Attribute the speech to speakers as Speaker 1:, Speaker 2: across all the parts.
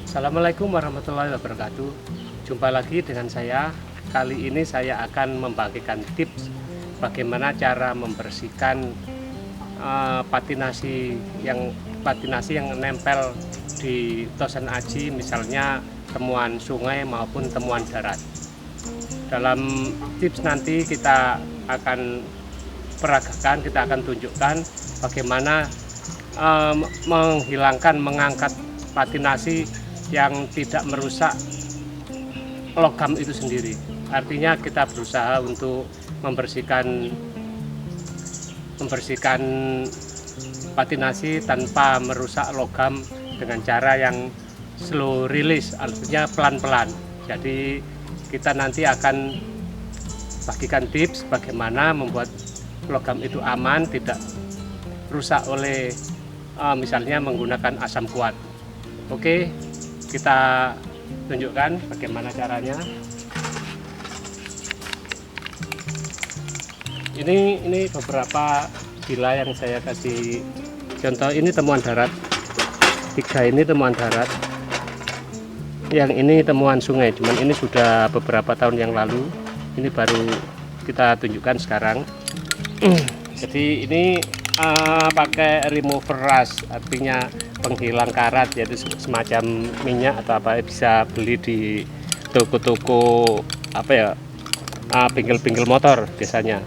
Speaker 1: Assalamualaikum warahmatullahi wabarakatuh. Jumpa lagi dengan saya. Kali ini saya akan membagikan tips bagaimana cara membersihkan patinasi yang nempel di tosen aji, misalnya temuan sungai maupun temuan darat. Dalam tips nanti kita akan peragakan, kita akan tunjukkan bagaimana mengangkat patinasi yang tidak merusak logam itu sendiri. Artinya kita berusaha untuk membersihkan patinasi tanpa merusak logam dengan cara yang slow release, artinya pelan-pelan. Jadi kita nanti akan bagikan tips bagaimana membuat logam itu aman, tidak rusak oleh misalnya menggunakan asam kuat. Oke, kita tunjukkan bagaimana caranya. Ini beberapa bila yang saya kasih contoh. Ini temuan darat, 3 ini temuan darat, yang ini temuan sungai, cuman ini sudah beberapa tahun yang lalu, ini baru kita tunjukkan sekarang. Jadi ini pakai remover rust, artinya penghilang karat, jadi semacam minyak atau apa, bisa beli di toko-toko apa ya, pinggil-pinggil motor biasanya.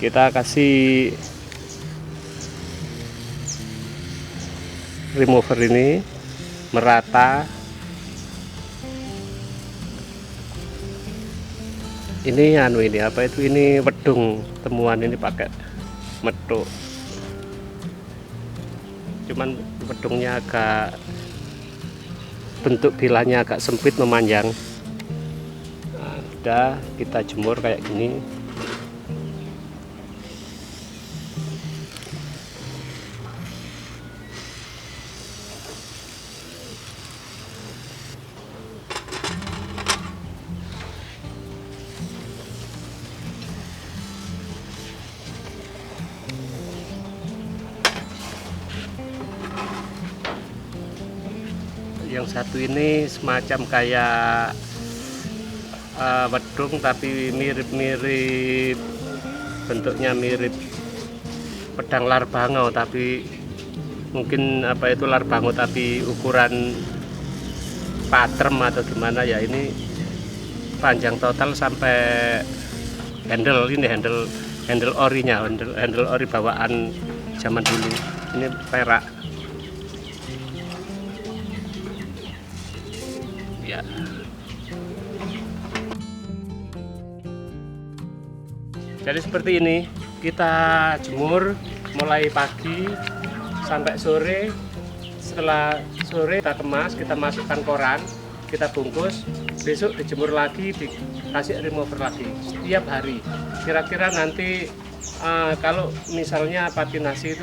Speaker 1: Kita kasih remover ini merata. Ini apa itu, ini wedung, temuan ini pakai meduk, cuman wedungnya agak, bentuk bilanya agak sempit memanjang. Nah, udah kita jemur kayak gini. Yang satu ini semacam kayak wedung, tapi mirip-mirip, bentuknya mirip pedang larbangau, tapi mungkin apa itu larbangau tapi ukuran patrem atau gimana ya. Ini panjang total sampai handle, ini handle orinya, handle ori bawaan zaman dulu. Ini perak ya. Jadi seperti ini kita jemur mulai pagi sampai sore. Setelah sore kita kemas, kita masukkan koran, kita bungkus, besok dijemur lagi, dikasih remover lagi setiap hari. Kira-kira nanti kalau misalnya patinasi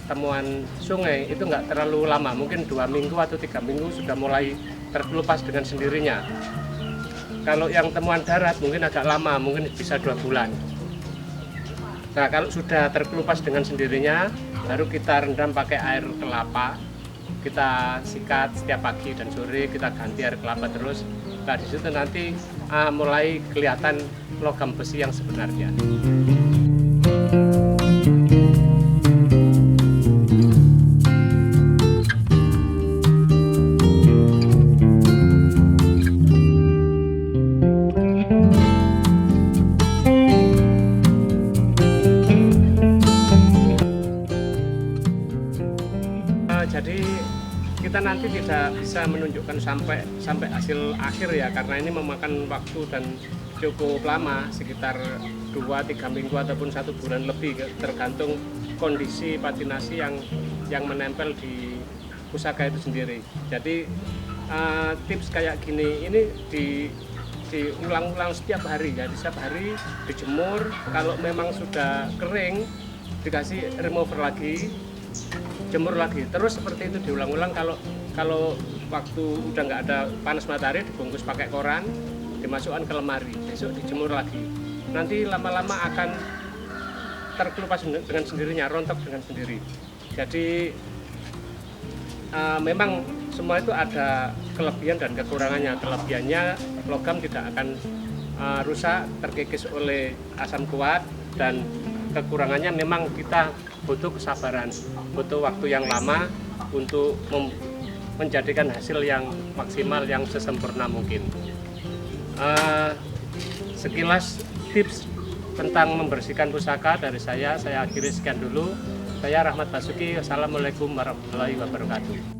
Speaker 1: temuan sungai itu nggak terlalu lama, mungkin 2 minggu atau 3 minggu sudah mulai terkelupas dengan sendirinya. Kalau yang temuan darat mungkin agak lama, mungkin bisa 2 bulan. Nah, kalau sudah terkelupas dengan sendirinya, baru kita rendam pakai air kelapa, kita sikat setiap pagi dan sore, kita ganti air kelapa terus. Nah, di situ nanti mulai kelihatan logam besi yang sebenarnya. Jadi kita nanti tidak bisa menunjukkan sampai hasil akhir ya, karena ini memakan waktu dan cukup lama, sekitar 2-3 minggu ataupun 1 bulan lebih, tergantung kondisi patinasi yang menempel di pusaka itu sendiri. Jadi tips kayak gini ini diulang-ulang setiap hari, jadi setiap hari dijemur. Kalau memang sudah kering dikasih remover lagi, jemur lagi, terus seperti itu diulang-ulang. Kalau waktu udah nggak ada panas matahari dibungkus pakai koran, dimasukkan ke lemari, besok dijemur lagi. Nanti lama-lama akan terkelupas dengan sendirinya, rontok dengan sendiri. Jadi memang semua itu ada kelebihan dan kekurangannya. Kelebihannya logam tidak akan rusak, terkikis oleh asam kuat, dan kekurangannya memang kita butuh kesabaran, butuh waktu yang lama untuk menjadikan hasil yang maksimal, yang sesempurna mungkin. Sekilas tips tentang membersihkan pusaka dari saya akhiri sekian dulu. Saya Rahmat Basuki. Wassalamualaikum warahmatullahi wabarakatuh.